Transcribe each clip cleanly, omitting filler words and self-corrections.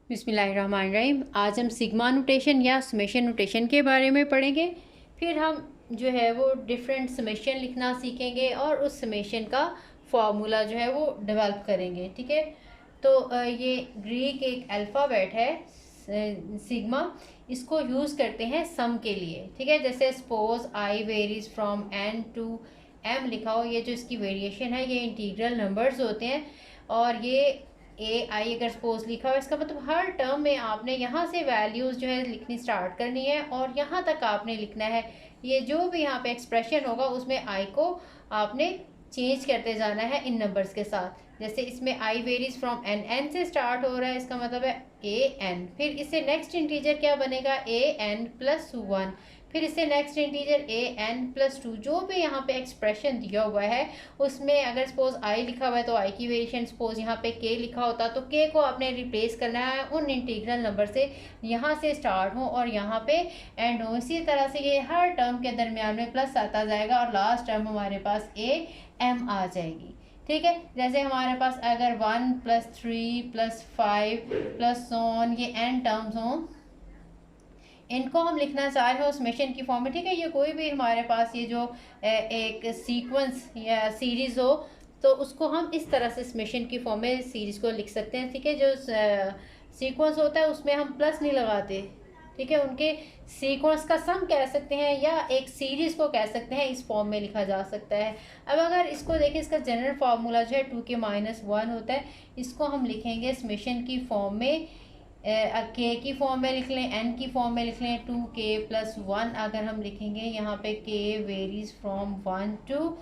बिस्मिल्लाहिर्रहमानिर्रहीम। आज हम सिग्मा नोटेशन या समेशन नोटेशन के बारे में पढ़ेंगे। फिर हम जो है वो डिफरेंट समेशन लिखना सीखेंगे और उस समेशन का फार्मूला जो है वो डेवलप करेंगे। ठीक है, तो ये ग्रीक एक अल्फ़ाबेट है सिग्मा, इसको यूज़ करते हैं सम के लिए। ठीक है, जैसे suppose i varies from n to m लिखा हो, ये जो इसकी वेरिएशन है ये इंटीग्रल नंबर्स होते हैं। और ये ए आई अगर सपोज लिखा हो, इसका मतलब हर टर्म में आपने यहाँ से वैल्यूज़ जो है लिखनी स्टार्ट करनी है और यहाँ तक आपने लिखना है। ये जो भी यहाँ पे एक्सप्रेशन होगा उसमें आई को आपने चेंज करते जाना है इन नंबर्स के साथ। जैसे इसमें आई वेरीज फ्रॉम एन, एन से स्टार्ट हो रहा है, इसका मतलब है ए एन। फिर इससे नेक्स्ट इंटीजर क्या बनेगा, ए एन प्लस वन। फिर इससे next integer A N plus two. जो भी यहाँ पे एक्सप्रेशन दिया हुआ है उसमें अगर सपोज आई लिखा हुआ है तो आई की वेरिएशन, सपोज यहाँ पे के लिखा होता तो के को आपने रिप्लेस करना है उन इंटीग्रल नंबर से यहाँ से स्टार्ट हो और यहाँ पे एंड हो। इसी तरह से ये हर टर्म के दरमियान में प्लस आता जाएगा और लास्ट टर्म हमारे पास ए एम आ जाएगी। ठीक है, जैसे हमारे पास अगर 1 प्लस 3 प्लस 5 प्लस सोन ये एन टर्म्स हों, इनको हम लिखना चाह रहे हो समेशन की फॉर्म में। ठीक है, ये कोई भी हमारे पास ये जो एक सीक्वेंस या सीरीज़ हो तो उसको हम इस तरह से समेशन की फॉर्म में सीरीज़ को लिख सकते हैं। ठीक है, जो सीक्वेंस होता है उसमें हम प्लस नहीं लगाते। ठीक है, उनके सीक्वेंस का सम कह सकते हैं या एक सीरीज़ को कह सकते हैं, इस फॉर्म में लिखा जा सकता है। अब अगर इसको देखें, इसका जनरल फार्मूला जो है 2 के माइनस 1 होता है। इसको हम लिखेंगे समेशन की फॉर्म में, के की फॉर्म में लिख लें, एन की फॉर्म में लिख लें 2k प्लस 1। अगर हम लिखेंगे यहाँ पे k varies from 1 to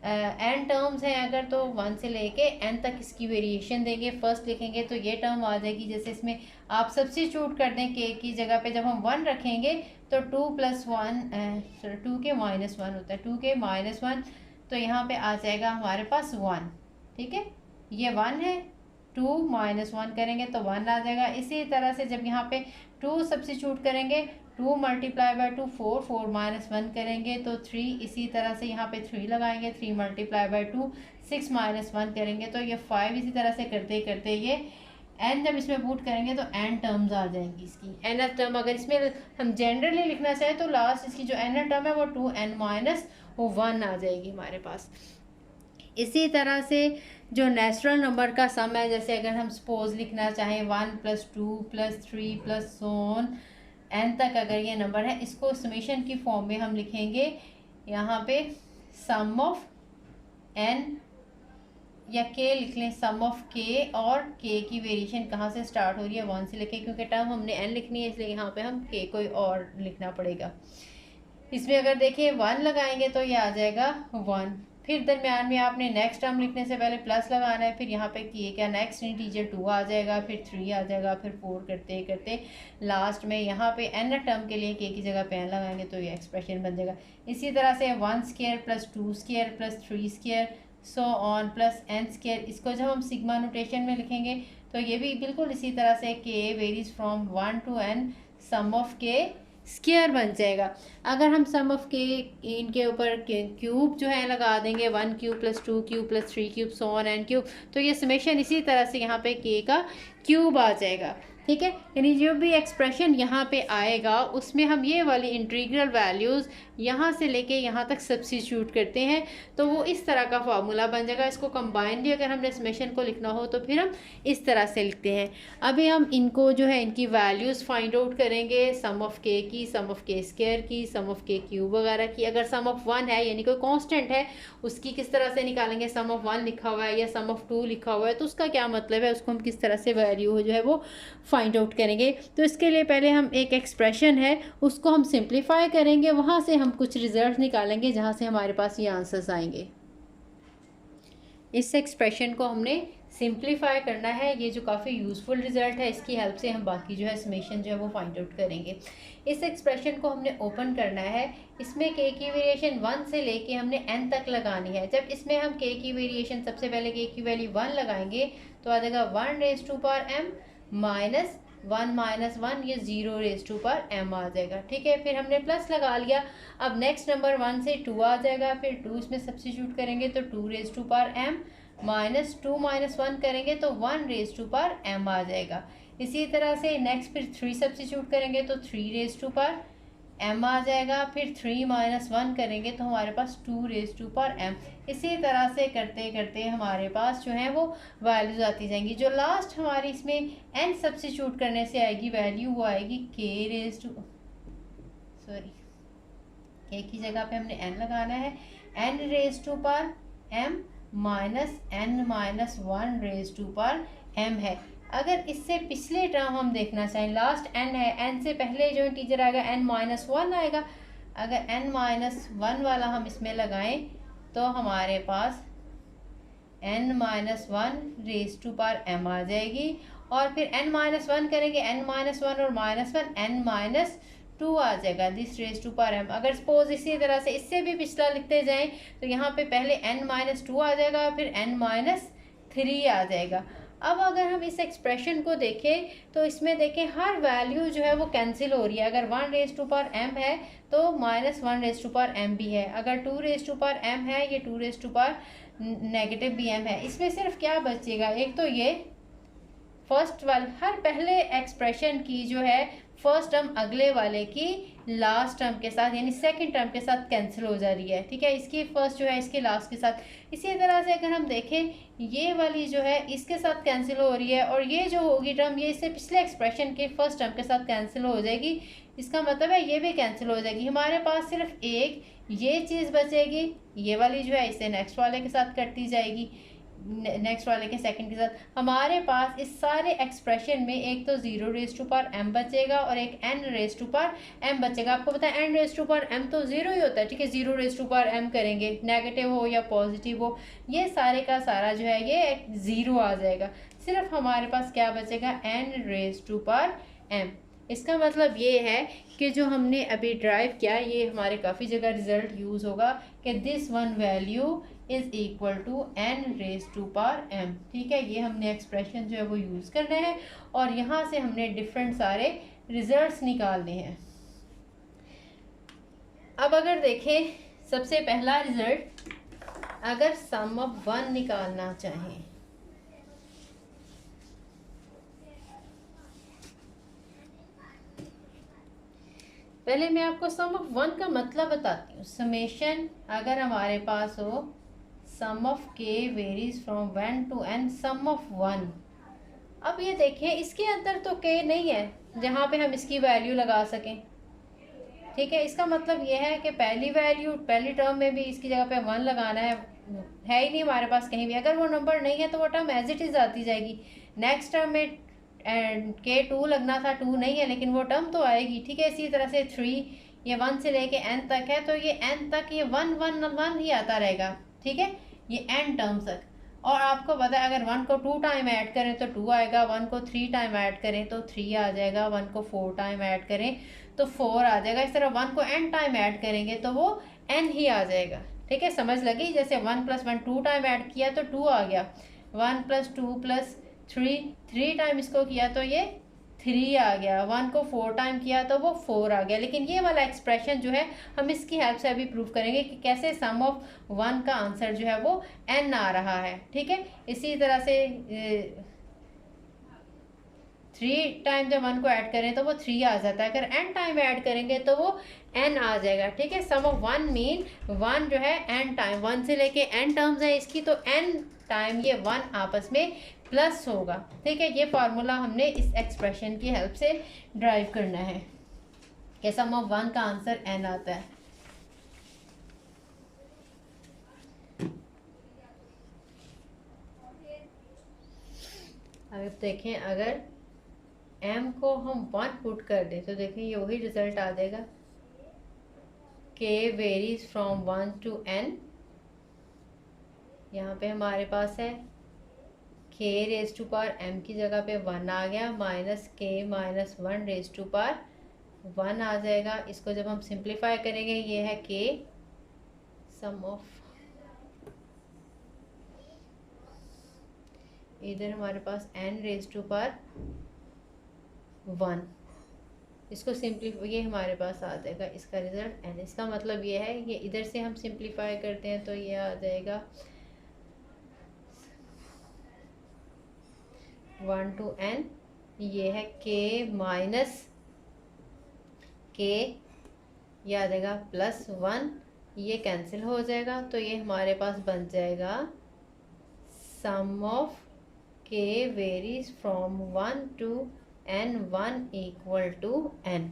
n terms हैं अगर, तो 1 से लेके एन तक इसकी वेरिएशन देंगे। फर्स्ट लिखेंगे तो ये टर्म आ जाएगी। जैसे इसमें आप सब्स्टिट्यूट कर दें k की जगह पे, जब हम 1 रखेंगे तो 2 प्लस 1 2 के माइनस 1 होता है, 2 के माइनस 1, तो यहाँ पे आ जाएगा हमारे पास 1। ठीक है, ये 1 है, 2 माइनस 1 करेंगे तो 1 आ जाएगा। इसी तरह से जब यहाँ पे 2 सब्स्टिट्यूट करेंगे, 2 मल्टीप्लाई बाय 2 4, 4 माइनस 1 करेंगे तो 3। इसी तरह से यहाँ पे 3 लगाएंगे, 3 मल्टीप्लाई बाय 2 6 माइनस 1 करेंगे तो ये 5। इसी तरह से करते करते ये एन जब इसमें पुट करेंगे तो एन टर्म्स आ जाएंगी इसकी। एन टर्म अगर इसमें हम जनरली लिखना चाहें तो लास्ट इसकी जो एन टर्म है वो 2 एन माइनस 1 आ जाएगी हमारे पास। इसी तरह से जो नेचुरल नंबर का सम है, जैसे अगर हम सपोज लिखना चाहें 1 plus 2 plus 3 plus so on n तक अगर ये नंबर है, इसको समेशन की फॉर्म में हम लिखेंगे यहाँ पे सम ऑफ एन या के लिख लें, सम ऑफ के, और के की वेरिएशन कहाँ से स्टार्ट हो रही है 1 से लेके, क्योंकि टर्म हमने एन लिखनी है इसलिए यहाँ पे हम के कोई और लिखना पड़ेगा। इसमें अगर देखें 1 लगाएंगे तो ये आ जाएगा 1। फिर दरमियान में आपने नेक्स्ट टर्म लिखने से पहले प्लस लगाना है, फिर यहाँ पे किए क्या नेक्स्ट इंटीजर 2 आ जाएगा, फिर 3 आ जाएगा, फिर 4 करते करते लास्ट में यहाँ पे एन टर्म के लिए के की जगह पे एन लगाएंगे तो ये एक्सप्रेशन बन जाएगा। इसी तरह से 1 square plus 2 square plus 3 square so on plus n square, इसको जब हम सिग्मा नोटेशन में लिखेंगे तो ये भी बिल्कुल इसी तरह से k varies from 1 to n sum of k square बन जाएगा। अगर हम सम ऑफ के इनके ऊपर क्यूब जो है लगा देंगे, 1 cube plus 2 cube plus 3 cube so on an cube, तो ये समेशन इसी तरह से यहाँ पे के का क्यूब आ जाएगा। ठीक है, यानी जो भी एक्सप्रेशन यहाँ पे आएगा उसमें हम ये वाली इंटीग्रल वैल्यूज़ यहाँ से लेके यहाँ तक सब्स्टिट्यूट करते हैं तो वो इस तरह का फार्मूला बन जाएगा। इसको कंबाइन भी अगर हमने समेशन को लिखना हो तो फिर हम इस तरह से लिखते हैं। अभी हम इनको जो है इनकी वैल्यूज़ फाइंड आउट करेंगे, सम ऑफ के की, सम ऑफ के स्क्वायर की, सम ऑफ के क्यूब वगैरह की। अगर सम ऑफ 1 है यानी कोई कांस्टेंट है, उसकी किस तरह से निकालेंगे, सम ऑफ 1 लिखा हुआ है या सम ऑफ 2 लिखा हुआ है तो उसका क्या मतलब है, उसको हम किस तरह से वैल्यू जो है वो फाइंड आउट करेंगे। तो इसके लिए पहले हम एक एक्सप्रेशन है उसको हम सिंप्लीफाई करेंगे, वहाँ से हम कुछ रिजल्ट निकालेंगे जहाँ से हमारे पास ये आंसर्स आएंगे। इस एक्सप्रेशन को हमने सिंप्लीफाई करना है, ये जो काफ़ी यूज़फुल रिजल्ट है, इसकी हेल्प से हम बाकी जो है समेशन जो है वो फाइंड आउट करेंगे। इस एक्सप्रेशन को हमने ओपन करना है, इसमें के की वेरिएशन 1 से लेके हमने n तक लगानी है। जब इसमें हम के की वेरिएशन सबसे पहले के की वैल्यू 1 लगाएंगे तो आ जाएगा 1 raise to power m minus 1 minus 1, ये 0 रेज़ टू पावर m आ जाएगा। ठीक है, फिर हमने प्लस लगा लिया। अब नेक्स्ट नंबर 1 से 2 आ जाएगा, फिर 2 इसमें सब्स्टिट्यूट करेंगे तो 2 रेज़ टू पावर m -2 - 1 करेंगे तो 1 रेज़ टू पावर m आ जाएगा। इसी तरह से नेक्स्ट फिर 3 सब्स्टिट्यूट करेंगे तो 3 रेज़ टू पावर m आ जाएगा। फिर 3 - 1 करेंगे तो हमारे पास 2 रेज़ टू पावर m। इसी तरह से करते करते हमारे पास जो है वो वैल्यूज आती जाएंगी। जो लास्ट हमारी इसमें n सब्स्टिट्यूट करने से आएगी वैल्यू, वो आएगी k raise to sorry k की जगह पे हमने n लगाना है, n raise to power m minus n minus 1 raise to power m है। अगर इससे पिछले टर्म हम देखना चाहें, लास्ट n है, n से पहले जो टीचर आएगा n माइनस 1 आएगा। अगर n माइनस 1 वाला हम इसमें लगाएं तो हमारे पास n minus 1 raise to power m आ जाएगी। और फिर n माइनस 1 करेंगे, n माइनस 1 और -1 n माइनस 2 आ जाएगा, this raise to power m। अगर सपोज इसी तरह से इससे भी पिछला लिखते जाएं तो यहाँ पे पहले n माइनस 2 आ जाएगा, फिर n माइनस 3 आ जाएगा। अब अगर हम इस एक्सप्रेशन को देखें तो इसमें देखें हर वैल्यू जो है वो कैंसिल हो रही है। अगर 1 रेज़ टू पावर m है तो -1 रेज़ टू पावर m भी है। अगर 2 रेज़ टू पावर m है, ये 2 रेज़ टू पावर नेगेटिव भी m है। इसमें सिर्फ क्या बचेगा, एक तो ये फर्स्ट वाले हर पहले एक्सप्रेशन की जो है फर्स्ट टर्म अगले वाले की लास्ट टर्म के साथ यानी सेकंड टर्म के साथ कैंसिल हो जा रही है, ठीक है, इसकी फर्स्ट जो है इसके लास्ट के साथ। इसी तरह से अगर हम देखें ये वाली जो है इसके साथ कैंसिल हो रही है, और ये जो होगी टर्म ये इससे पिछले एक्सप्रेशन के फर्स्ट टर्म के साथ कैंसिल हो जाएगी। इसका मतलब है ये भी कैंसिल हो जाएगी। हमारे पास सिर्फ एक ये चीज़ बचेगी, ये वाली जो है इसे नेक्स्ट वाले के साथ कटती जाएगी, नेक्स्ट वाले के सेकंड के साथ। हमारे पास इस सारे एक्सप्रेशन में एक तो 0 रेज़ टू पावर m बचेगा और एक n raise to power m बचेगा। आपको पता है n raise to power m तो 0 ही होता है, ठीक है। 0 रेज़ टू पावर m करेंगे, नेगेटिव हो या पॉजिटिव हो, ये सारे का सारा जो है ये 0 आ जाएगा। सिर्फ हमारे पास क्या बचेगा, n raise to power m। इसका मतलब ये है कि जो हमने अभी ड्राइव किया ये हमारे काफ़ी जगह रिजल्ट यूज़ होगा कि this one value is equal to n raise to power m, ठीक है। ये हमने एक्सप्रेशन जो है वो यूज़ करना है और यहाँ से हमने डिफरेंट सारे रिजल्ट्स निकालने हैं। अब अगर देखें सबसे पहला रिजल्ट, अगर सम ऑफ 1 निकालना चाहें पहले मैं आपको सम ऑफ 1 का मतलब बताती हूँ। समेशन अगर हमारे पास हो sum of k varies from 1 to n sum of 1। अब ये देखें इसके अंदर तो k नहीं है जहाँ पे हम इसकी वैल्यू लगा सकें, ठीक है। इसका मतलब ये है कि पहली वैल्यू पहली टर्म में भी इसकी जगह पे 1 लगाना है ही नहीं हमारे पास कहीं भी। अगर वो नंबर नहीं है तो वो टर्म एज इट इज़ आती जाएगी। नेक्स्ट टर्म में के 2 लगना था, 2 नहीं है लेकिन वो टर्म तो आएगी, ठीक है। इसी तरह से 3 ये 1 से लेके n तक है तो ये n तक ये 1 1 1 ही आता रहेगा, ठीक है, ये n टर्म्स तक। और आपको पता है अगर 1 को 2 टाइम ऐड करें तो 2 आएगा, 1 को 3 टाइम ऐड करें तो 3 आ जाएगा, 1 को 4 टाइम ऐड करें तो 4 आ जाएगा। इस तरह 1 को n टाइम ऐड करेंगे तो वो n ही आ जाएगा, ठीक है। समझ लगी, जैसे 1 + 1 2 टाइम ऐड किया तो 2 आ गया, 1 + 2 + 3 टाइम इसको किया तो ये 3 आ गया, 1 को 4 टाइम किया तो वो 4 आ गया। लेकिन ये वाला एक्सप्रेशन जो है हम इसकी हेल्प से अभी प्रूव करेंगे कि कैसे सम ऑफ 1 का आंसर जो है वो n आ रहा है, ठीक है। इसी तरह से 3 टाइम जब 1 को ऐड करें तो वो 3 आ जाता है, अगर n टाइम ऐड करेंगे तो वो n आ जाएगा, ठीक है। सम ऑफ 1 मीन 1 जो है n टाइम, 1 से लेके n टर्म्स है इसकी तो n टाइम ये 1 आपस में प्लस होगा, ठीक है। ये फार्मूला हमने इस एक्सप्रेशन की हेल्प से ड्राइव करना है कि सम ऑफ 1 का आंसर n आता है। अब देखें अगर m को हम 1 पुट कर दें तो देखें ये वही रिजल्ट आ जाएगा, k varies from 1 to n। यहाँ पे हमारे पास है k raise to power m की जगह पे 1 आ गया, minus k minus 1 raise to power 1 आ जाएगा। इसको जब हम सिंप्लीफाई करेंगे ये है k सम ऑफ, इधर हमारे पास n रेज़ टू पावर 1, इसको सिंप्लीफाई ये हमारे पास आ जाएगा इसका रिजल्ट n। इसका मतलब ये है ये इधर से हम सिंप्लीफाई करते हैं तो ये आ जाएगा 1 to n, ये है k माइनस k, ये आ जाएगा +1, ये कैंसिल हो जाएगा, तो ये हमारे पास बन जाएगा sum of k varies from 1 to n, 1 equal to n।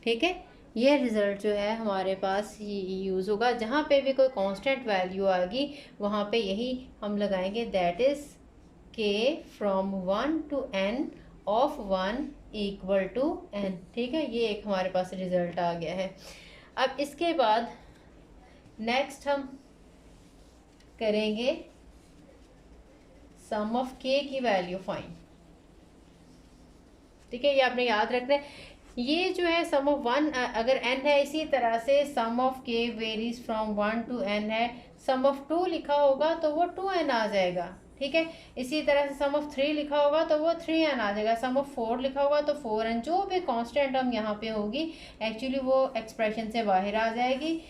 ठीक है, ये रिज़ल्ट जो है हमारे पास यूज़ होगा, जहाँ पे भी कोई कांस्टेंट वैल्यू आएगी वहाँ पे यही हम लगाएंगे, that is k from 1 to n of 1 equal to n। ठीक है, ये एक हमारे पास रिज़ल्ट आ गया है। अब इसके बाद नेक्स्ट हम करेंगे सम ऑफ k की वैल्यू फाइंड। ठीक है, ये आपने याद रखना है। ये जो है सम ऑफ 1 अगर n है, इसी तरह से sum of k varies from 1 to n है, सम ऑफ 2 लिखा होगा तो वो 2n आ जाएगा। ठीक है, इसी तरह से सम ऑफ 3 लिखा होगा तो वो 3n आ जाएगा, सम ऑफ 4 लिखा होगा तो 4n। जो भी कांस्टेंट हम यहाँ पे होगी एक्चुअली वो एक्सप्रेशन से बाहर आ जाएगी।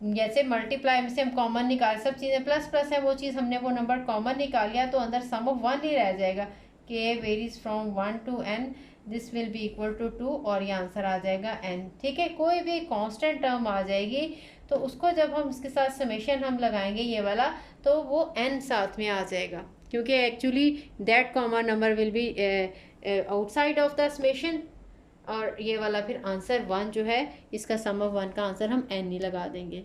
जैसे मल्टीप्लाई में से हम कॉमन निकाल, सब चीज़ें प्लस प्लस है, वो चीज़ हमने वो नंबर कॉमन निकाल लिया तो अंदर सम ऑफ 1 ही रह जाएगा। k varies from 1 to n, this will be equal to 2, और ये आंसर आ जाएगा n। ठीक है, कोई भी कांस्टेंट टर्म आ जाएगी तो उसको जब हम इसके साथ समेशन हम लगाएंगे ये वाला, तो वो n साथ में आ जाएगा, क्योंकि actually that common number will be outside of the summation, और ये वाला फिर आंसर 1 जो है, इसका सम ऑफ 1 का आंसर हम n ही लगा देंगे।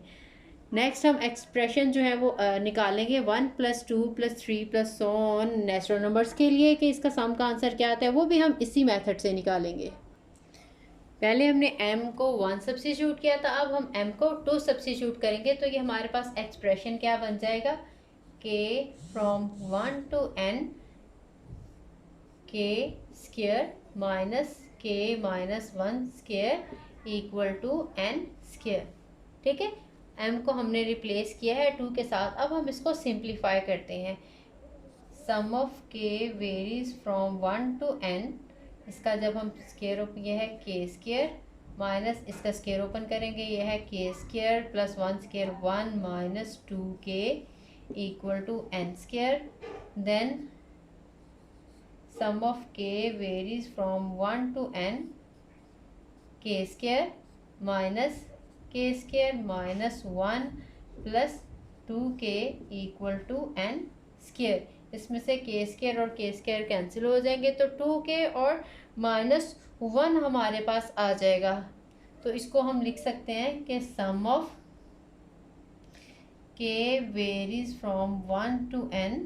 नेक्स्ट हम एक्सप्रेशन जो है वो निकालेंगे 1 + 2 + 3 + so on नेचुरल नंबर्स के लिए, कि इसका सम का आंसर क्या आता है, वो भी हम इसी मेथड से निकालेंगे। पहले हमने m को 1 सब्स्टिट्यूट किया था, अब हम m को 2 सब्स्टिट्यूट करेंगे, तो ये हमारे पास एक्सप्रेशन क्या बन जाएगा, k from 1 to n k square minus k minus 1 square equal to n square. ठीक है, m को हमने रिप्लेस किया है 2 के साथ। अब हम इसको सिंप्लीफाई करते हैं। Sum of k varies from 1 to n, इसका जब हम स्क्वायर ओपन, ये है k स्क्वायर माइनस इसका स्क्वायर ओपन करेंगे, ये है k square plus 1 square 1 minus 2k equal to n square. Then sum of k varies from 1 to n, k square minus k square minus 1 plus 2k equal to n square. इसमें से k square और k square cancel हो जाएंगे, तो 2k और minus 1 हमारे पास आ जाएगा। तो इसको हम लिख सकते हैं कि sum of k varies from 1 to n,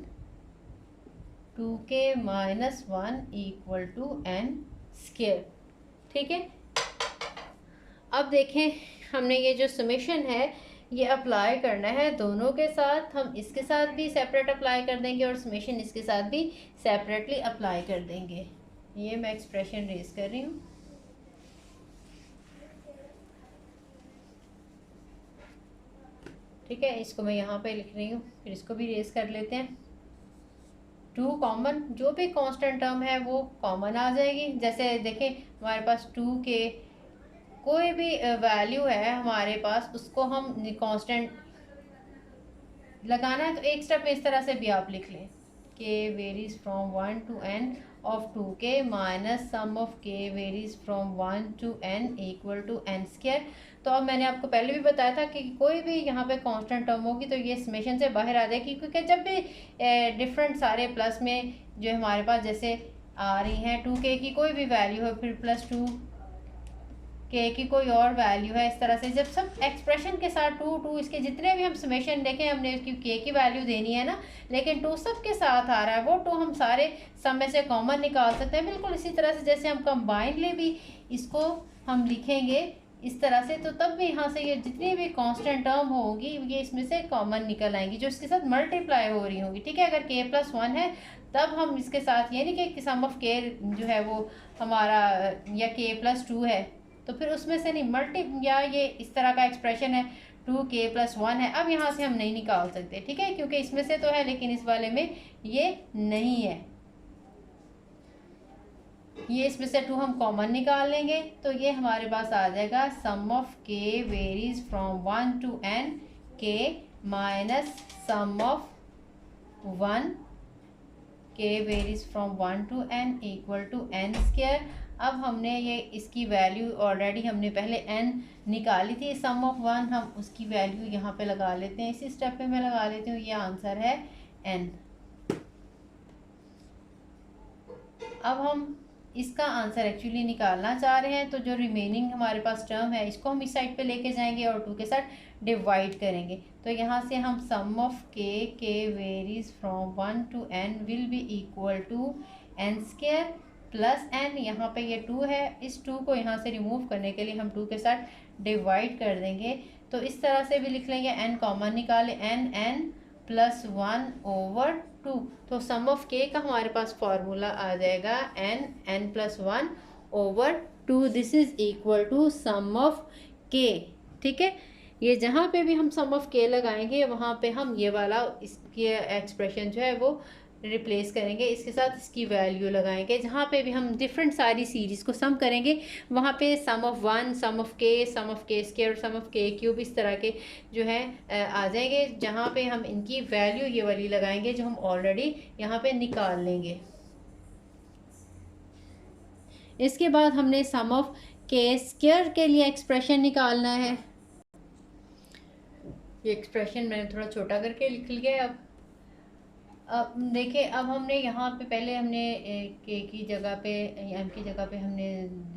2k minus 1 equal to n square. ठीक है, अब देखें हमने ये जो समेशन है ये अप्लाई करना है दोनों के साथ। हम इसके साथ भी सेपरेट अप्लाई कर देंगे और समेशन इसके साथ भी सेपरेटली अप्लाई कर देंगे। ये मैं एक्सप्रेशन रेज कर रही हूँ। ठीक है, इसको मैं यहाँ पे लिख रही हूँ, फिर इसको भी रेज कर लेते हैं। 2 कॉमन, जो भी कांस्टेंट टर्म है वो कॉमन आ जाएगी। जैसे देखें हमारे पास 2k, कोई भी वैल्यू है हमारे पास, उसको हम कांस्टेंट लगाना है तो एक स्टेप में इस तरह से भी आप लिख लें, k varies from 1 to n of 2k minus sum of k varies from 1 to n equal to n square. तो अब मैंने आपको पहले भी बताया था कि कोई भी यहाँ पे कांस्टेंट टर्म होगी तो ये समेशन से बाहर आ जाएगी, क्योंकि जब भी डिफरेंट सारे प्लस में जो हमारे पास जैसे आ रही हैं 2k की कोई भी वैल्यू है, फिर प्लस 2k की कोई और वैल्यू है, इस तरह से जब सब एक्सप्रेशन के साथ 2 इसके जितने भी हम समेशन देखें, हमने इसकी k की वैल्यू देनी है ना, लेकिन 2 सब के साथ आ रहा है, वो 2 हम सारे सम में से कॉमन निकाल सकते हैं। बिल्कुल इसी तरह से जैसे हम कंबाइनली भी इसको हम लिखेंगे इस तरह से, तो तब भी यहाँ से ये जितनी भी कांस्टेंट टर्म होगी ये इसमें से कॉमन निकल आएंगी, जो इसके साथ मल्टीप्लाई हो रही होंगी। ठीक है, अगर k+1 है तब हम इसके साथ ये नहीं कि सम ऑफ k जो है वो हमारा या k+2 है तो फिर उसमें से नहीं मल्टी, या ये इस तरह का एक्सप्रेशन है 2k+1 है, अब यहाँ से हम नहीं निकाल सकते। ठीक है, क्योंकि इसमें से तो है लेकिन इस वाले में ये नहीं है, ये इसमें से 2 हम कॉमन निकाल लेंगे, तो ये हमारे पास आ जाएगा sum of k varies from 1 to n k minus sum of 1 के varies from 1 to n equal to n square. अब हमने ये इसकी वैल्यू ऑलरेडी हमने पहले n निकाली थी सम ऑफ 1, हम उसकी वैल्यू यहाँ पे लगा लेते हैं, इसी स्टेप पे मैं लगा लेती हूँ। ये आंसर है n। अब हम इसका आंसर एक्चुअली निकालना चाह रहे हैं, तो जो रिमेनिंग हमारे पास टर्म है इसको हम इस साइड पे लेके जाएंगे और 2 के साथ डिवाइड करेंगे। तो यहाँ से हम sum of K varies from 1 to n will be equal to n square plus n। यहाँ पे ये 2 है, इस 2 को यहाँ से रिमूव करने के लिए हम 2 के साथ डिवाइड कर देंगे। तो इस तरह से भी लिख लेंगे, n कॉमन निकाले, n प्लस 1/2। तो सम ऑफ के का हमारे पास फॉर्मूला आ जाएगा n plus 1/2। This is equal to sum of K. ठीक है, ये जहाँ पे भी हम सम ऑफ के लगाएंगे वहाँ पे हम ये वाला इसकी एक्सप्रेशन जो है वो रिप्लेस करेंगे, इसके साथ इसकी वैल्यू लगाएंगे। जहाँ पे भी हम डिफरेंट सारी सीरीज़ को सम करेंगे वहाँ पे सम of 1, some of k square, some of के क्यूब, इस तरह के जो है आ जाएंगे, जहाँ पे हम इनकी वैल्यू ये वाली लगाएंगे जो हम ऑलरेडी यहाँ पे निकाल लेंगे। इसके बाद हमने सम ऑफ के स्क्वायर के लिए एक्सप्रेशन निकालना है। ये एक्सप्रेशन मैंने थोड़ा छोटा करके लिख लिया है। अब देखिए, अब हमने यहाँ पे पहले हमने के की जगह पे, एम की जगह पे हमने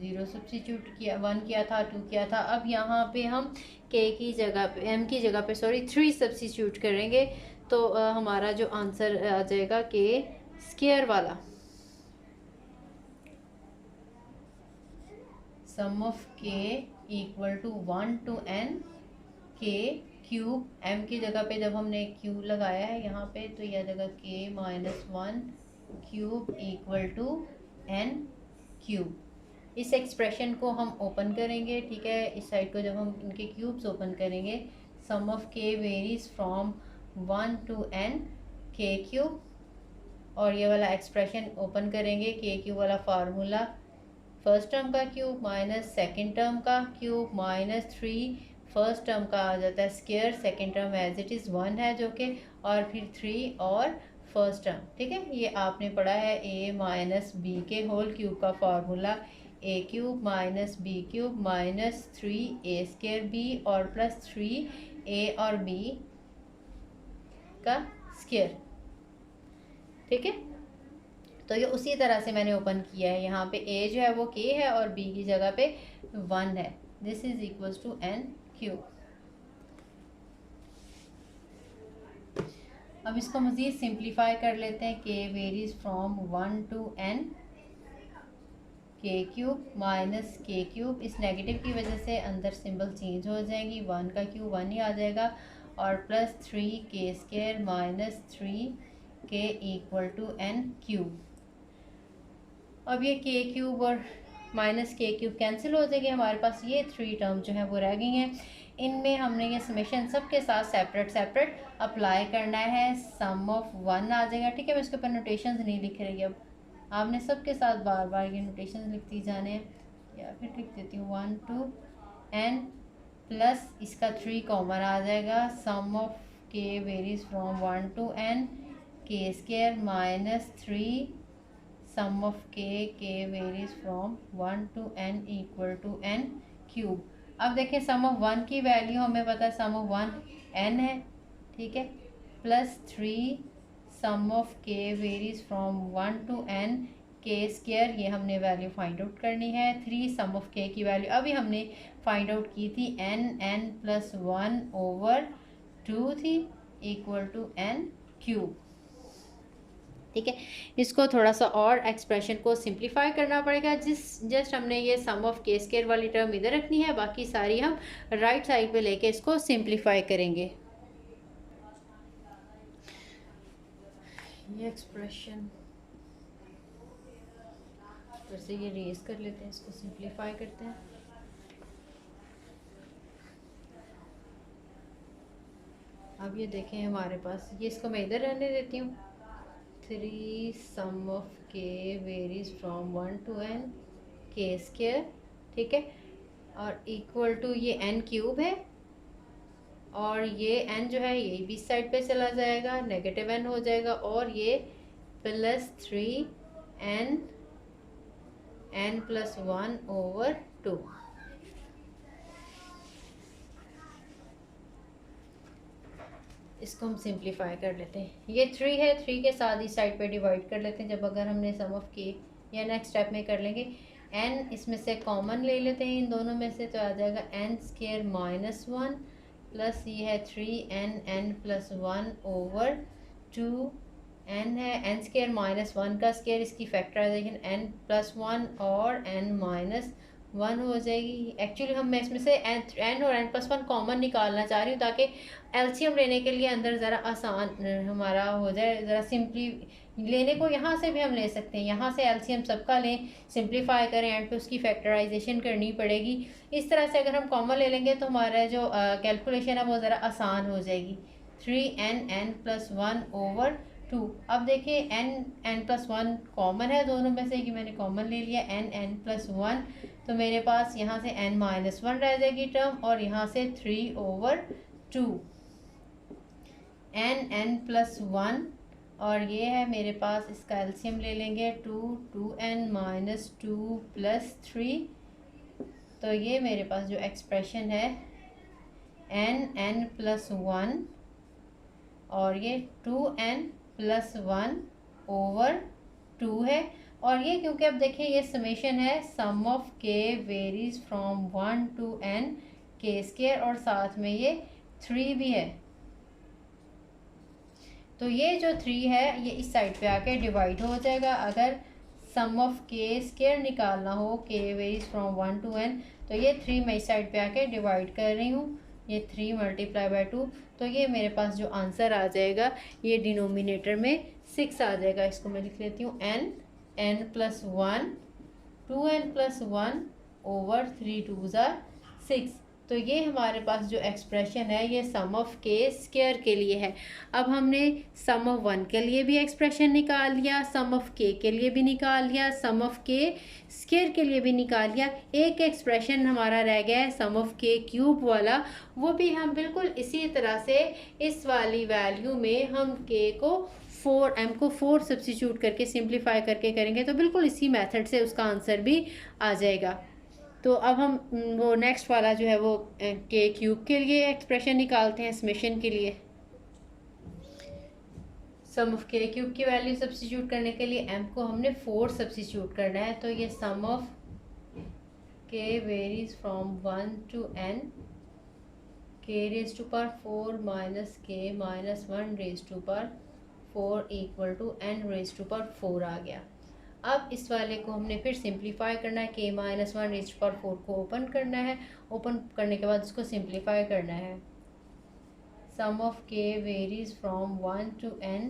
0 सब्स्टिट्यूट किया, 1 किया था, 2 किया था। अब यहाँ पे हम के की जगह पे, एम की जगह पे 3 सब्स्टिट्यूट करेंगे। तो हमारा जो आंसर आ जाएगा के स्क्वायर वाला। सम ऑफ के इक्वल टू 1 to n के क्यूब, m की जगह पे जब हमने क्यूब लगाया है यहाँ पे, तो यह जगह k -1 cube equal to n cube. इस एक्सप्रेशन को हम ओपन करेंगे। ठीक है, इस साइड को जब हम इनके क्यूब्स ओपन करेंगे, sum of k varies from 1 to n k cube, और ये वाला एक्सप्रेशन ओपन करेंगे, k क्यूब वाला फार्मूला, फर्स्ट टर्म का क्यूब माइनस सेकेंड टर्म का क्यूब माइनस 3 फर्स्ट टर्म का आ जाता है square, second term as it is 1 है जो कि, और फिर 3 और फर्स्ट टर्म। ठीक है, ये आपने पढ़ा है a माइनस बी के होल क्यूब का formula, a cube minus B cube minus 3a square b और प्लस 3a और b का स्क्वायर। ठीक है, तो ये उसी तरह से मैंने ओपन किया है। यहाँ पे a जो है वो k है और b की जगह पे 1 है। This is equals to n cube. अब इसको मज़ीद सिंप्लीफाई कर लेते हैं। k varies from 1 to n k cube minus k cube, इस नेगेटिव की वजह से अंदर सिंबल चेंज हो जाएंगी, 1 का क्यूब 1 ही आ जाएगा, और plus 3k square minus 3k equal to n cube. अब ये के क्यूब और माइनस के क्यूब कैंसिल हो जाएंगे, हमारे पास ये 3 टर्म जो है वो रह गई हैं। इनमें हमने ये समेशन सब के साथ सेपरेट अप्लाई करना है। सम ऑफ 1 आ जाएगा। ठीक है, मैं इसके ऊपर नोटेशंस नहीं लिख रही, अब आपने सब के साथ बार बार ये नोटेशंस लिखती जाने हैं, या फिर लिख देती हूँ 1 to n प्लस इसका 3 कॉमन आ जाएगा। Sum of K varies from 1 to n K square minus 3 sum of K varies from 1 to n equal to n cube. अब देखें, सम ऑफ 1 की वैल्यू हमें पता है, सम ऑफ 1 n है। ठीक है, plus 3 sum of K varies from 1 to n K square, ये हमने वैल्यू फाइंड आउट करनी है। 3 सम ऑफ के की वैल्यू अभी हमने फाइंड आउट की थी, n प्लस 1/2 थी इक्वल टू n क्यूब। ठीक है, इसको थोड़ा सा और एक्सप्रेशन को सिंप्लीफाई करना पड़ेगा। जस्ट हमने ये सम ऑफ के स्क्वायर वाली टर्म इधर रखनी है, बाकी सारी हम राइट साइड पे लेके इसको सिंप्लीफाई करेंगे। ये एक्सप्रेशन फिर से ये रेज कर लेते हैं, इसको सिंप्लीफाई करते हैं। अब ये देखें हमारे पास, ये इसको मैं इधर रहने देती हूँ। 3 sum of K varies from 1 to n K square. ठीक है, और इक्वल टू ये n क्यूब है, और ये n जो है ये भी साइड पे चला जाएगा, नेगेटिव n हो जाएगा, और ये प्लस 3n+1/2। इसको हम सिंप्लीफाई कर लेते हैं। ये 3 है, 3 के साथ इस साइड पे डिवाइड कर लेते हैं। जब अगर हमने सम ऑफ के या नेक्स्ट स्टेप में कर लेंगे, n इसमें से कॉमन ले लेते हैं इन दोनों में से, तो आ जाएगा n² - 1 प्लस ये है 3n+1/2। n है n² - 1 का स्केयर, इसकी फैक्टराइजेशन n+1 और n-1 हो जाएगी। एक्चुअली मैं इसमें से n और n+1 कॉमन निकालना चाह रही हूँ ताकि एलसीएम लेने के लिए अंदर ज़रा आसान हमारा हो जाए, ज़रा सिंपली लेने को यहाँ से भी हम ले सकते हैं, यहाँ से एलसीएम सबका लें, सिंप्लीफाई करें, एंड पे उसकी फैक्टराइजेशन करनी पड़ेगी। इस तरह से अगर हम कॉमन ले लेंगे तो हमारा जो कैलकुलेशन है वो ज़रा आसान हो जाएगी। 3n+1/2। अब देखिए n+1 कॉमन है दोनों में से, कि मैंने कॉमन ले लिया n+1, तो मेरे पास यहाँ से n-1 रह जाएगी टर्म, और यहाँ से 3/2 n+1, और ये है मेरे पास, इसका एलसीएम ले लेंगे 2n-2 + 3, तो ये मेरे पास जो एक्सप्रेशन है n+1 और ये 2n+1/2 है। और ये क्योंकि अब देखिए ये समेशन है, sum of K varies from 1 to n k², और साथ में ये 3 भी है। तो ये जो 3 है ये इस साइड पे आके डिवाइड हो जाएगा। अगर सम ऑफ k² निकालना हो, के वेरीज फ्रॉम 1 to n, तो ये 3 मैं इस साइड पे आके डिवाइड कर रही हूँ, ये 3 × 2, तो ये मेरे पास जो आंसर आ जाएगा ये डिनोमिनेटर में 6 आ जाएगा। इसको मैं लिख लेती हूँ n+1 2n+1/3 6। तो ये हमारे पास जो एक्सप्रेशन है ये सम ऑफ k² के लिए है। अब हमने सम ऑफ 1 के लिए भी एक्सप्रेशन निकाल लिया, सम ऑफ k के लिए भी निकाल लिया, सम ऑफ k² के लिए भी निकाल लिया। एक एक्सप्रेशन हमारा रह गया है सम ऑफ k³ वाला, वो भी हम बिल्कुल इसी तरह से इस वाली वैल्यू में हम k को 4 सब्सिट्यूट करके सिंप्लीफाई करके करेंगे, तो बिल्कुल इसी मेथड से उसका आंसर भी आ जाएगा। तो अब हम वो नेक्स्ट वाला जो है वो k³ के लिए एक्सप्रेशन निकालते हैं समेशन के लिए। सम ऑफ k³ की वैल्यू सब्सिट्यूट करने के लिए m को हमने 4 सब्सिट्यूट करना है, तो ये sum of k varies from 1 to n k⁻⁴ - k-1⁴ = n⁴ आ गया। अब इस वाले को हमने फिर सिंप्लीफाई करना है, k-1⁴ को ओपन करना है, ओपन करने के बाद उसको सिंप्लीफाई करना है। Sum of k varies from 1 to n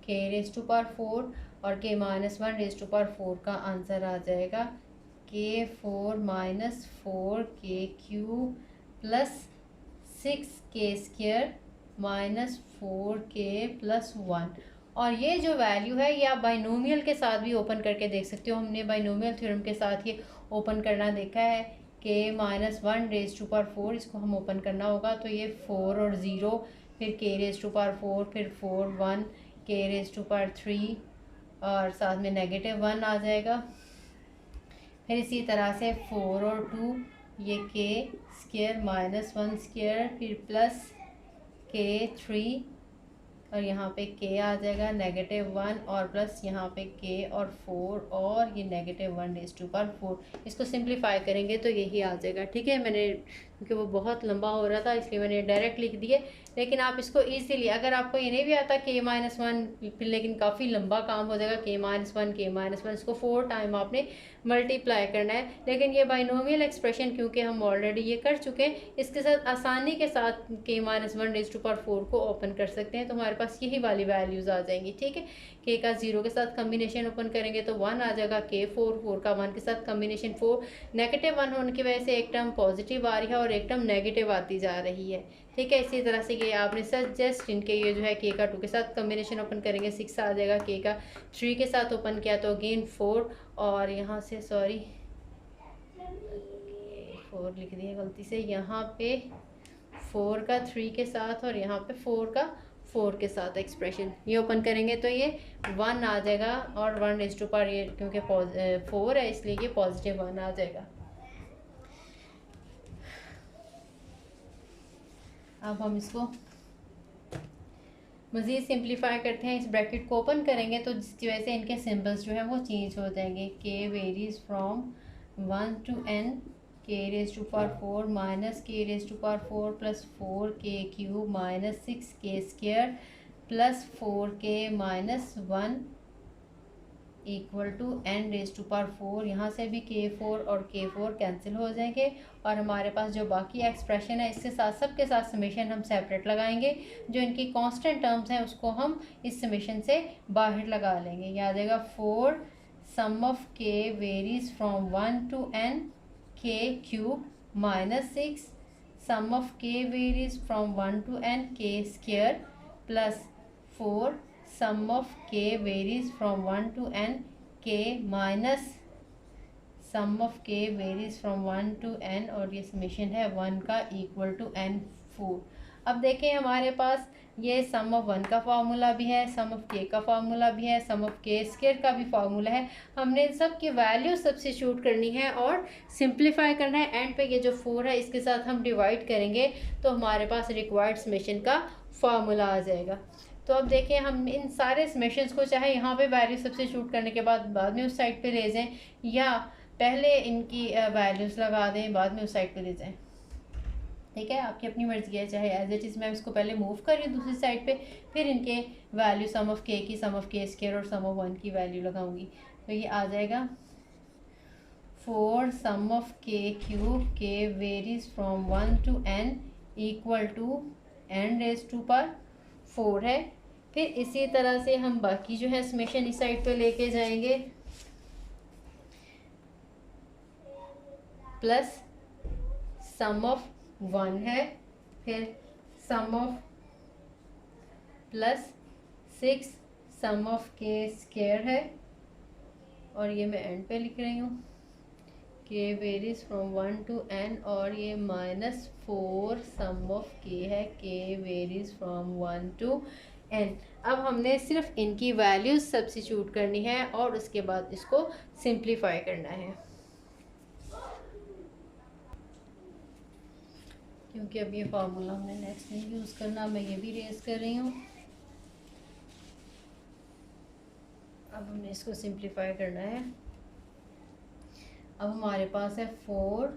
k⁻⁴, और k-1⁴ का आंसर आ जाएगा k4 - 4k³ + 6k² - 4k + 1। और ये जो वैल्यू है ये आप बाइनोमियल के साथ भी ओपन करके देख सकते हो। हमने बाइनोमियल थ्योरम के साथ ये ओपन करना देखा है। k-1⁴ इसको हम ओपन करना होगा, तो ये 4 और 0, फिर k⁻⁴, फिर 4 1 k⁻3, और साथ में -1 आ जाएगा। फिर इसी तरह से 4 और 2, ये k² - 1², फिर प्लस k3, और यहाँ पे k आ जाएगा -1, और प्लस यहाँ पे k और 4, और ये -1⁴। इसको सिंप्लीफाई करेंगे तो यही आ जाएगा। ठीक है, मैंने क्योंकि वो बहुत लंबा हो रहा था इसलिए मैंने डायरेक्ट लिख दिए, लेकिन आप इसको ईजीली, अगर आपको ये नहीं भी आता k-1, फिर लेकिन काफ़ी लंबा काम हो जाएगा, k-1 इसको 4 टाइम आपने मल्टीप्लाई करना है। लेकिन ये बाइनोमियल एक्सप्रेशन क्योंकि हम ऑलरेडी ये कर चुके हैं, इसके साथ आसानी के साथ k-1⁴ को ओपन कर सकते हैं, तो हमारे पास यही वाली वैल्यूज़ आ जाएंगी। ठीक है, k का 0 के साथ कम्बिनेशन ओपन करेंगे तो 1 आ जाएगा, k4 4 का 1 के साथ कम्बिनेशन 4, -1 होने की वजह से एक टर्म पॉजिटिव आ रही है और एक टर्म नेगेटिव आती जा रही है। ठीक है, इसी तरह से ये आपने सजेस्ट इनके ये जो है k का 2 के साथ कम्बिनेशन ओपन करेंगे 6 आ जाएगा, k का 3 के साथ ओपन किया तो अगेन 4, और यहाँ से 4 लिख दिया गलती से, यहाँ पे 4 का 3 के साथ और यहाँ पे 4 का 4 के साथ एक्सप्रेशन। ये ओपन करेंगे तो ये 1 आ जाएगा, और 1 ये क्योंकि 4 है इसलिए ये +1 आ जाएगा। अब हम इसको मज़ीद सिंप्लीफाई करते हैं। इस ब्रैकेट को ओपन करेंगे तो जिसकी वजह से इनके सिंबल्स जो है वो चेंज हो जाएंगे। k varies from 1 to n, k⁴ minus k⁴ plus 4k³ minus 6k² plus 4k minus 1 equal to n⁴। यहाँ से भी k4 और k4 कैंसिल हो जाएंगे, और हमारे पास जो बाकी एक्सप्रेशन है इसके साथ सबके साथ समेशन हम सेपरेट लगाएंगे। जो इनकी कांस्टेंट टर्म्स हैं उसको हम इस समेशन से बाहर लगा लेंगे। ये आ जाएगा 4 sum of k varies from 1 to n k³ minus 6 sum of k varies from 1 to n k² plus 4 sum of k varies from 1 to n k minus sum of k varies from 1 to n, और ये summation है 1 का equal to n4। अब देखें हमारे पास ये sum of 1 का formula भी है, सम ऑफ k का फार्मूला भी है, सम ऑफ k² का भी फार्मूला है। हमने इन सब की वैल्यू सब्स्टिट्यूट करनी है और सिंप्लीफाई करना है। एंड पे ये जो 4 है इसके साथ हम डिवाइड करेंगे तो हमारे पास रिक्वायर्ड समेशन का फार्मूला आ जाएगा। तो अब देखें हम इन सारे समेशंस को चाहे यहाँ पे वैल्यू सब्स्टिट्यूट करने के बाद में उस साइड पे ले जाएं, या पहले इनकी वैल्यूज़ लगा दें बाद में उस साइड पे ले जाएं। ठीक है, आपकी अपनी मर्जी है। चाहे एज इट इज़ मैं इसको पहले मूव कर रही हूँ दूसरी साइड पे, फिर इनके वैल्यू सम ऑफ k की, सम ऑफ k² और सम ऑफ 1 की वैल्यू लगाऊंगी। तो ये आ जाएगा 4 sum of k³ k varies from 1 to n equal to n⁴ है। फिर इसी तरह से हम बाकी जो है समेशन इस साइड पे लेके जाएंगे, प्लस सम ऑफ 1 है, फिर sum of plus 6 sum of k² है, और ये मैं एंड पे लिख रही हूँ k varies from 1 to n, और ये -4 सम ऑफ k है, k varies from 1 to n। अब हमने सिर्फ इनकी वैल्यूज सब्स्टिट्यूट करनी है और उसके बाद इसको सिंप्लीफाई करना है। क्योंकि अब ये फार्मूला हमने नेक्स्ट नहीं यूज़ करना, मैं ये भी रेज कर रही हूँ। अब हमने इसको सिंप्लीफाई करना है। अब हमारे पास है 4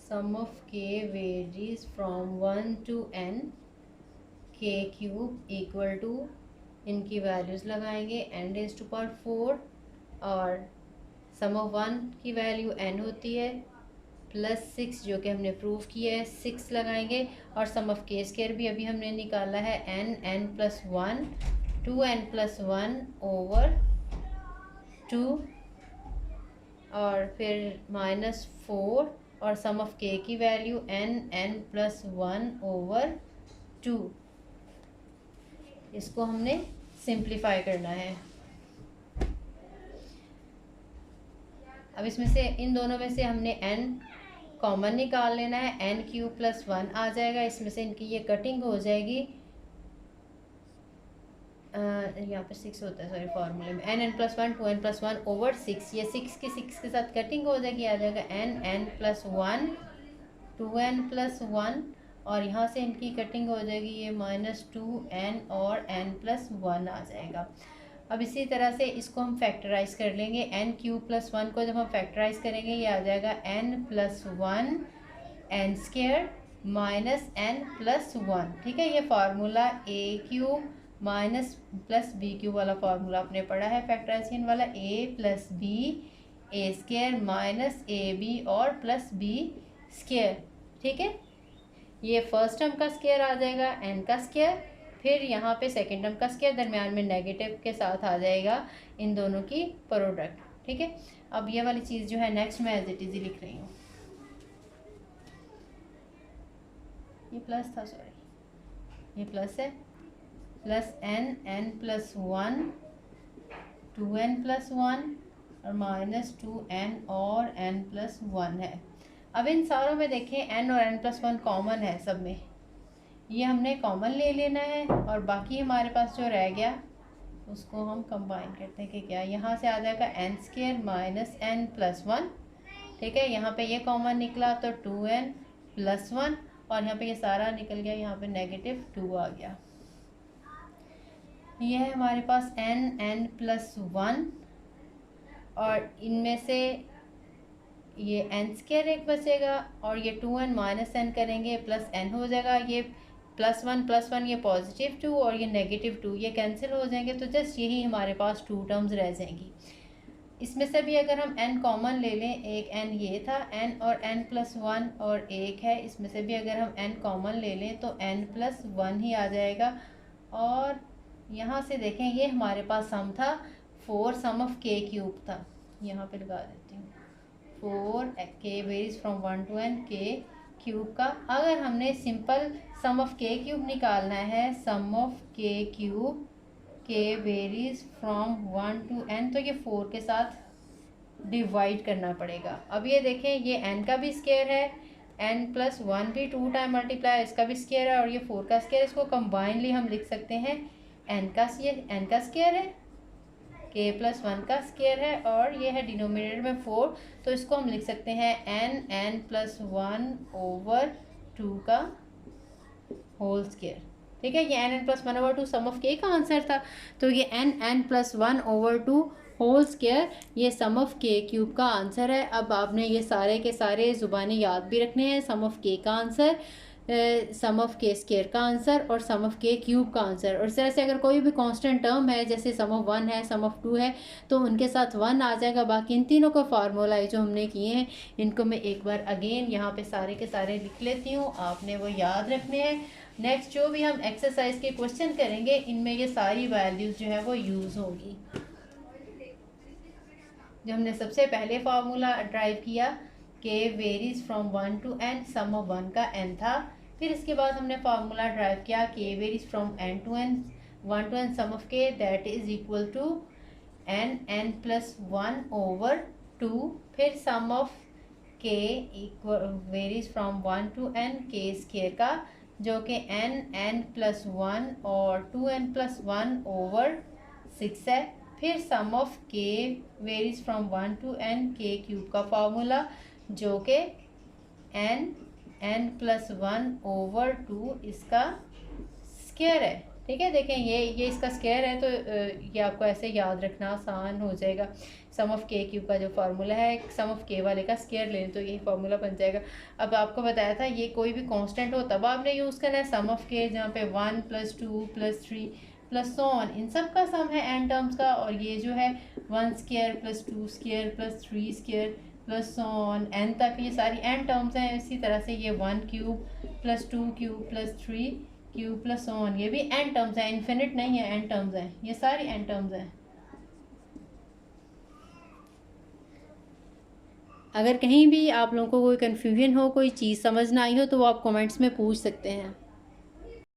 sum of k varies from 1 to n k³ equal to, इनकी वैल्यूज़ लगाएंगे n⁴, और सम ऑफ 1 की वैल्यू n होती है, प्लस 6 जो कि हमने प्रूव किया है 6 लगाएंगे, और सम ऑफ k² भी अभी हमने निकाला है n+1 2n+1 ओवर 2, और फिर -4, और सम ऑफ k की वैल्यू n+1 ओवर 2। इसको हमने सिंप्लीफाई करना है। अब इसमें से इन दोनों में से हमने n कॉमन निकाल लेना है, n³ + 1 आ जाएगा। इसमें से इनकी ये कटिंग हो जाएगी, यहाँ पे 6 होता है सॉरी फार्मूले में, n+1 2n+1 ओवर 6। ये 6 के साथ कटिंग हो जाएगी, आ जाएगा n+1 2n+1, और यहाँ से इनकी कटिंग हो जाएगी, ये -2n और n+1 आ जाएगा। अब इसी तरह से इसको हम फैक्टराइज कर लेंगे। n³ + 1 को जब हम फैक्टराइज करेंगे ये आ जाएगा n+1 n² -n+1। ठीक है, ये formula a³ minus plus b³ वाला फार्मूला आपने पढ़ा है फैक्टराइजेशन वाला, a + b a² minus ab और प्लस b²। ठीक है, ये फर्स्ट टर्म का स्क्वायर आ जाएगा n का स्क्वायर, फिर यहाँ पे सेकेंड टर्म का स्क्वायर, दरम्यान में नेगेटिव के साथ आ जाएगा इन दोनों की प्रोडक्ट। ठीक है, अब ये वाली चीज़ जो है नेक्स्ट मैं एज इट इज़ लिख रही हूँ। ये प्लस था सॉरी, ये प्लस है, प्लस n+1 2n+1 और -2n और n+1 है। अब इन सारों में देखें n और n+1 कॉमन है सब में, ये हमने कॉमन ले लेना है और बाकी हमारे पास जो रह गया उसको हम कंबाइन करते हैं कि क्या, यहाँ से आ जाएगा N square minus N plus one. ठीक है, यहाँ पे ये कॉमन निकला तो 2n प्लस वन, और यहाँ पे ये सारा निकल गया, यहाँ पे नेगेटिव 2 आ गया। ये है हमारे पास n प्लस वन, और इनमें से ये एन स्क्वायर एक बचेगा और ये 2n माइनस एन करेंगे प्लस n हो जाएगा। ये प्लस वन ये पॉजिटिव 2 और ये नेगेटिव 2 ये कैंसिल हो जाएंगे, तो जस्ट यही हमारे पास 2 टर्म्स रह जाएंगी। इसमें से भी अगर हम n कॉमन ले लें, एक n ये था n और n प्लस वन और एक है, इसमें से भी अगर हम n कॉमन ले लें तो n प्लस वन ही आ जाएगा। और यहाँ से देखें ये हमारे पास सम था 4 सम ऑफ k क्यूब था, यहाँ पे लगा देती हूँ 4 k varies from 1 to n k cube का। अगर हमने simple sum of k cube निकालना है, sum of k cube k varies from 1 to n, तो ये 4 के साथ डिवाइड करना पड़ेगा। अब ये देखें ये n का भी स्क्वायर है, n प्लस वन भी 2 टाइम मल्टीप्लाई इसका भी स्क्वायर है, और ये 4 का स्क्वायर, इसको कंबाइनली हम लिख सकते हैं n का स्क्वायर है, k प्लस वन का स्क्वायर है, और ये है डिनोमिनेटर में 4, तो इसको हम लिख सकते हैं n प्लस वन ओवर 2 का होल स्क्वायर। ठीक है, ये n plus one over 2 sum of k का आंसर था, तो ये n plus one over 2 whole square ये सम ऑफ k क्यूब का आंसर है। अब आपने ये सारे के सारे ज़ुबानी याद भी रखने हैं, सम ऑफ k का answer, some of k square का आंसर और सम ऑफ के क्यूब का आंसर। और इस तरह से अगर कोई भी कांस्टेंट टर्म है, जैसे सम ऑफ वन है, सम ऑफ टू है, तो उनके साथ वन आ जाएगा। बाकी इन तीनों का फार्मूला है जो हमने किए हैं, इनको मैं एक बार अगेन यहाँ पे सारे के सारे लिख लेती हूँ, आपने वो याद रखने हैं। नेक्स्ट जो भी हम एक्सरसाइज के क्वेश्चन करेंगे, इनमें ये सारी वैल्यूज़ जो है वो यूज़ होगी। जो हमने सबसे पहले फार्मूला ड्राइव किया के varies from 1 to n, sum of 1 का n था। फिर इसके बाद हमने फार्मूला ड्राइव किया के varies from n to n, 1 to n sum of k that is equal to n plus one over 2। फिर sum of k varies from 1 to n k square का, जो कि n प्लस वन और 2n plus one over 6 है। फिर sum of k varies from 1 to n k cube का formula, जो कि n प्लस वन ओवर 2 इसका स्क्वायर है। ठीक है, देखें ये इसका स्क्वायर है, तो ये आपको ऐसे याद रखना आसान हो जाएगा। सम ऑफ के क्यूब का जो फार्मूला है, सम ऑफ के वाले का स्क्वायर लें तो यही फार्मूला बन जाएगा। अब आपको बताया था ये कोई भी कांस्टेंट हो तब आपने यूज़ करना है सम ऑफ के, जहाँ पे 1 plus 2 plus 3 plus so on, इन सब का सम है n टर्म्स का। और ये जो है 1 square plus 2 square plus 3 square plus so on n तक, ये सारी n टर्म्स हैं। इसी तरह से ये 1 cube plus 2 cube plus 3 cube plus so on, ये भी n टर्म्स हैं, इन्फिनिट नहीं है, n टर्म्स हैं, ये सारी n टर्म्स हैं। अगर कहीं भी आप लोगों को कोई कन्फ्यूजन हो, कोई चीज़ समझ ना आई हो, तो वो आप कमेंट्स में पूछ सकते हैं।